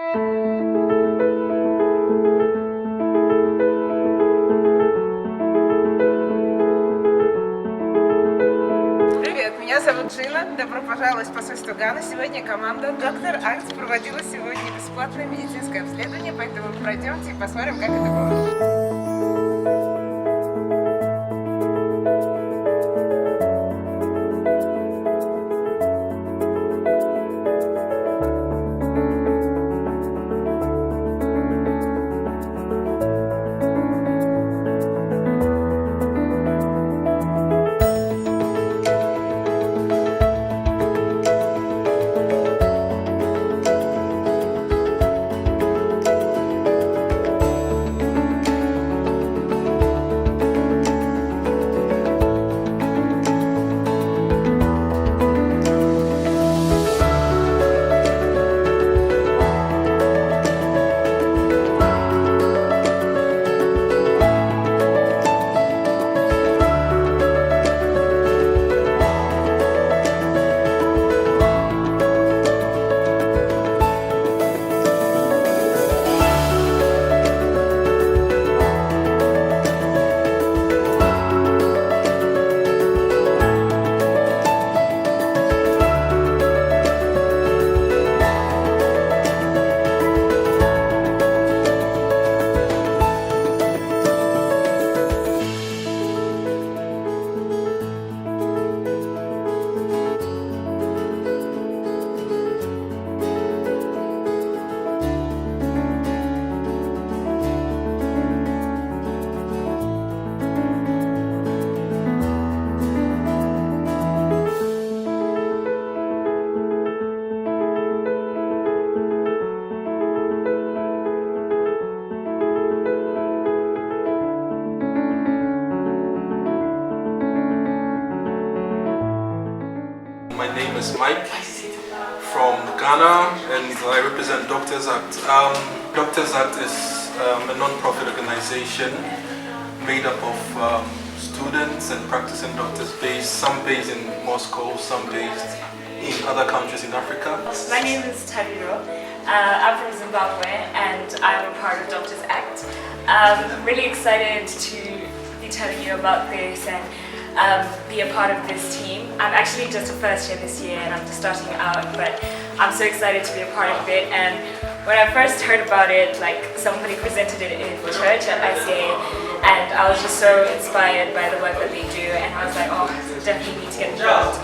Привет, меня зовут Джина. Добро пожаловать в посольство Ганы. Сегодня команда Доктор Акт проводила сегодня бесплатное медицинское обследование, поэтому пройдемте и посмотрим, как это было. My name is Mike from Ghana and I represent Doctors Act. Doctors Act is a non-profit organization made up of students and practicing doctors some based in Moscow, some based in other countries in Africa. My name is Tabiro. I'm from Zimbabwe and I'm a part of Doctors Act. I'm really excited to be telling you about this and be a part of this team. I'm actually just a first year this year and I'm just starting out, but I'm so excited to be a part of it. And when I first heard about it, like somebody presented it in church at ICA, and I was just so inspired by the work that they do, and I was like, oh, definitely need to get involved.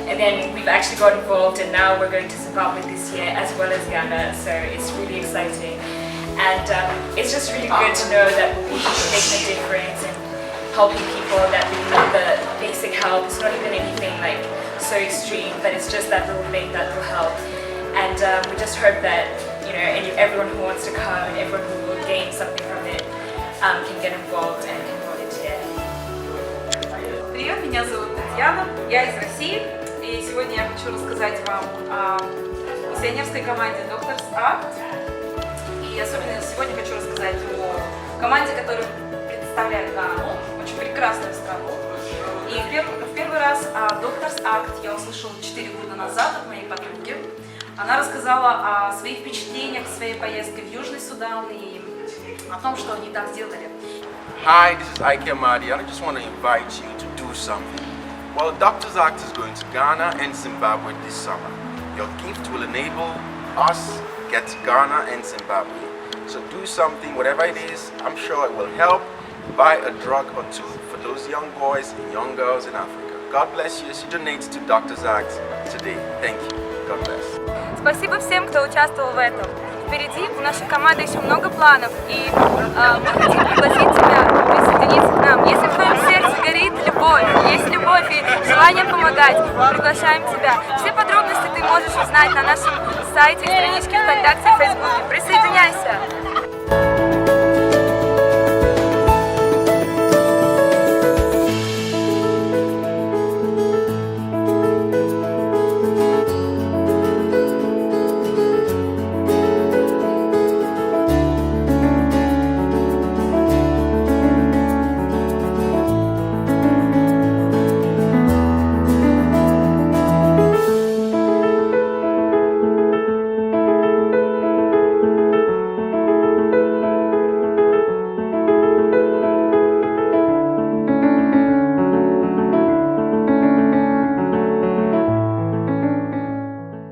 And then we've actually got involved, and now we're going to Zimbabwe this year as well as Ghana, so it's really exciting. And it's just really good to know that we're making a difference and helping people that really need the basic help. It's not even anything like so extreme, but it's just that little thing that will help. And we just hope that everyone who wants to come and everyone who will gain something from it can get involved and can volunteer. Привет, меня зовут Татьяна, я из России, и сегодня я хочу рассказать вам о миссионерской команде Doctors Act. И особенно сегодня хочу рассказать о команде, которая представляет Гану, очень прекрасную страну. И в первый раз о Doctors Act я услышала 4 года назад от моей подруги. Она рассказала о своих впечатлениях своей поездки в Южный Судан и о том, что они там сделали. Hi, this is Ike Amadi, and I just want to invite you to do something. Well, Doctors Act is going to Ghana and Zimbabwe this summer. Your gift will enable us get to Ghana and Zimbabwe. So do something, whatever it is, I'm sure it will help. Buy a drug or two for those young boys and young girls in Africa. God bless you as you donate to Doctors Act today. Thank you. God bless. Спасибо всем, кто участвовал в этом. Впереди у нашей команды еще много планов, и мы хотим пригласить тебя присоединиться к нам. Если в твоем сердце горит любовь, есть любовь и желание помогать, мы приглашаем тебя. Все подробности ты можешь узнать на нашем сайте, страничке ВКонтакте и Фейсбуке. Присоединяйся!